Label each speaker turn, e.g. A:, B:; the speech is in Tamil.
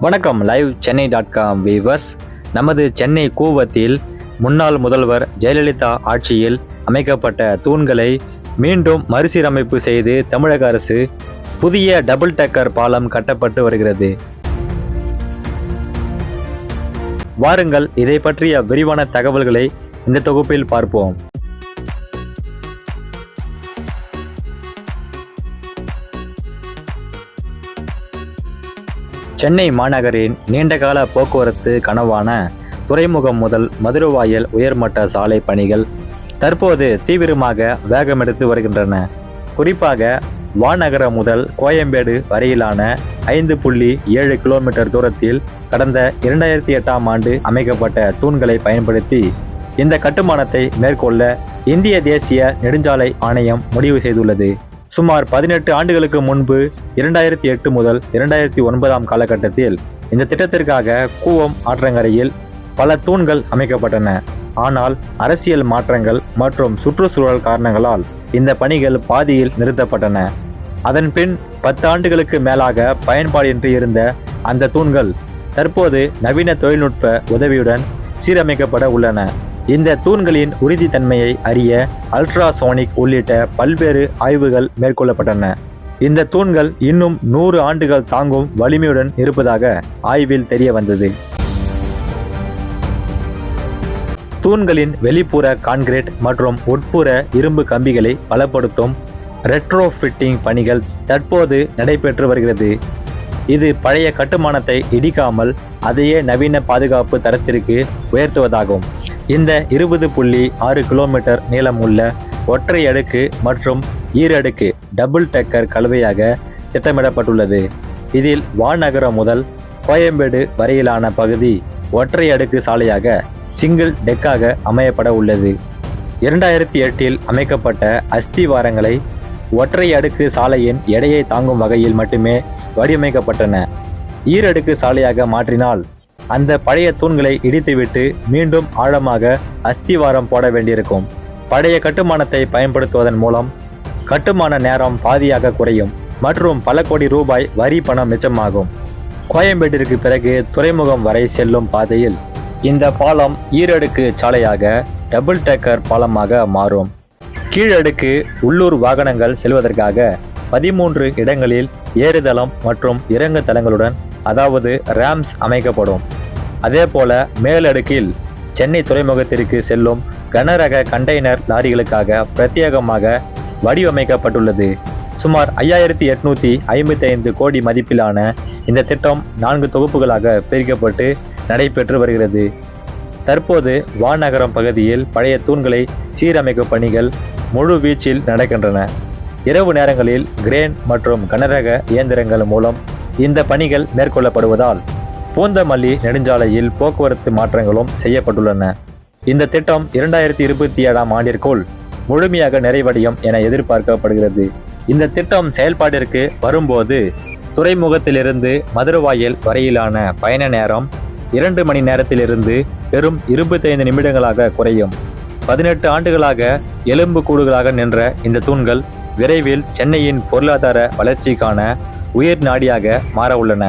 A: வணக்கம். லைவ் சென்னை.com வீவர்ஸ். நமது சென்னை கூவத்தில் முன்னாள் முதல்வர் ஜெயலலிதா ஆட்சியில் அமைக்கப்பட்ட தூண்களை மீண்டும் மறுசீரமைப்பு செய்து தமிழக அரசு புதிய டபுள் டெக்கர் பாலம் கட்டப்பட்டு வருகிறது. வாருங்கள், இதை பற்றிய விரிவான தகவல்களை இந்த தொகுப்பில் பார்ப்போம். சென்னை மாநகரின் நீண்டகால போக்குவரத்து கனவான துறைமுகம் முதல் மதுரவாயல் உயர்மட்ட சாலை பணிகள் தற்போது தீவிரமாக வேகமெடுத்து வருகின்றன. குறிப்பாக வானகரம் முதல் கோயம்பேடு வரையிலான 5.7 கிலோமீட்டர் தூரத்தில் கடந்த 2008ஆம் ஆண்டு அமைக்கப்பட்ட தூண்களை பயன்படுத்தி இந்த கட்டுமானத்தை மேற்கொள்ள இந்திய தேசிய நெடுஞ்சாலை ஆணையம் முடிவு செய்துள்ளது. சுமார் 18 ஆண்டுகளுக்கு முன்பு 2008 முதல் 2009ஆம் காலகட்டத்தில் இந்த திட்டத்திற்காக கூவம் ஆற்றங்கரையில் பல தூண்கள் அமைக்கப்பட்டன. ஆனால் அரசியல் மாற்றங்கள் மற்றும் சுற்றுச்சூழல் காரணங்களால் இந்த பணிகள் பாதியில் நிறுத்தப்பட்டன. அதன் பின் 10 ஆண்டுகளுக்கு மேலாக பயன்பாடின்றி இருந்த அந்த தூண்கள் தற்போது நவீன தொழில்நுட்ப உதவியுடன் சீரமைக்கப்பட உள்ளன. இந்த தூண்களின் உறுதித்தன்மையை அறிய அல்ட்ராசோனிக் உள்ளிட்ட பல்வேறு ஆய்வுகள் மேற்கொள்ளப்பட்டன. இந்த தூண்கள் இன்னும் 100 ஆண்டுகள் தாங்கும் வலிமையுடன் இருப்பதாக ஆய்வில் தெரிய வந்தது. தூண்களின் வெளிப்புற கான்கிரீட் மற்றும் உட்புற இரும்பு கம்பிகளை பலப்படுத்தும் ரெட்ரோஃபிட்டிங் பணிகள் தற்போது நடைபெற்று வருகிறது. இது பழைய கட்டுமானத்தை இடிக்காமல் அதையே நவீன பாதுகாப்பு தரத்திற்கு உயர்த்துவதாகும். இந்த 20.6 கிலோமீட்டர் நீளம் உள்ள ஒற்றை அடுக்கு மற்றும் ஈரடுக்கு டபுள் டெக்கர் கலவையாக திட்டமிடப்பட்டுள்ளது. இதில் வானகரம் முதல் கோயம்பேடு வரையிலான பகுதி ஒற்றை அடுக்கு சாலையாக சிங்கிள் டெக்காக அமையப்பட உள்ளது. 2008இல் அமைக்கப்பட்ட அஸ்திவாரங்களை ஒற்றை அடுக்கு சாலையின் எடையை தாங்கும் வகையில் மட்டுமே வடிவமைக்கப்பட்டன. ஈரடுக்கு சாலையாக மாற்றினால் அந்த பழைய தூண்களை இடித்துவிட்டு மீண்டும் ஆழமாக அஸ்திவாரம் போட வேண்டியிருக்கும். பழைய கட்டுமானத்தை பயன்படுத்துவதன் மூலம் கட்டுமான நேரம் பாதியாக குறையும் மற்றும் பல கோடி ரூபாய் வரி பணம் மிச்சமாகும். கோயம்பேட்டிற்கு பிறகு துறைமுகம் வரை செல்லும் பாதையில் இந்த பாலம் ஈரடுக்கு சாலையாக டபுள் டெக்கர் பாலமாக மாறும். கீழடுக்கு உள்ளூர் வாகனங்கள் செல்வதற்காக 13 இடங்களில் ஏறுதளம் மற்றும் இறங்கு தளங்களுடன் அதாவது ரேம்ஸ் அமைக்கப்படும். அதேபோல மேலடுக்கில் சென்னை துறைமுகத்திற்கு செல்லும் கனரக கண்டெய்னர் லாரிகளுக்காக பிரத்யேகமாக வடிவமைக்கப்பட்டுள்ளது. சுமார் 5855 கோடி மதிப்பிலான இந்த திட்டம் 4 தொகுப்புகளாக பிரிக்கப்பட்டு நடைபெற்று வருகிறது. தற்போது வானகரம் பகுதியில் பழைய தூண்களை சீரமைக்கும் பணிகள் முழு வீச்சில் நடக்கின்றன. இரவு நேரங்களில் கிரேன் மற்றும் கனரக இயந்திரங்கள் மூலம் இந்த பணிகள் மேற்கொள்ளப்படுவதால் பூந்தமல்லி நெடுஞ்சாலையில் போக்குவரத்து மாற்றங்களும் செய்யப்பட்டுள்ளன. இந்த திட்டம் 2027ஆம் ஆண்டிற்குள் முழுமையாக நிறைவடையும் என எதிர்பார்க்கப்படுகிறது. இந்த திட்டம் செயல்பாட்டிற்கு வரும்போது துறைமுகத்திலிருந்து மதுரவாயல் வரையிலான பயண நேரம் 2 மணி நேரத்திலிருந்து வெறும் 25 நிமிடங்களாக குறையும். 18 ஆண்டுகளாக எலும்பு கூடுகளாக நின்ற இந்த தூண்கள் விரைவில் சென்னையின் பொருளாதார வளர்ச்சிக்கான உயிர் நாடியாக மாற உள்ளன.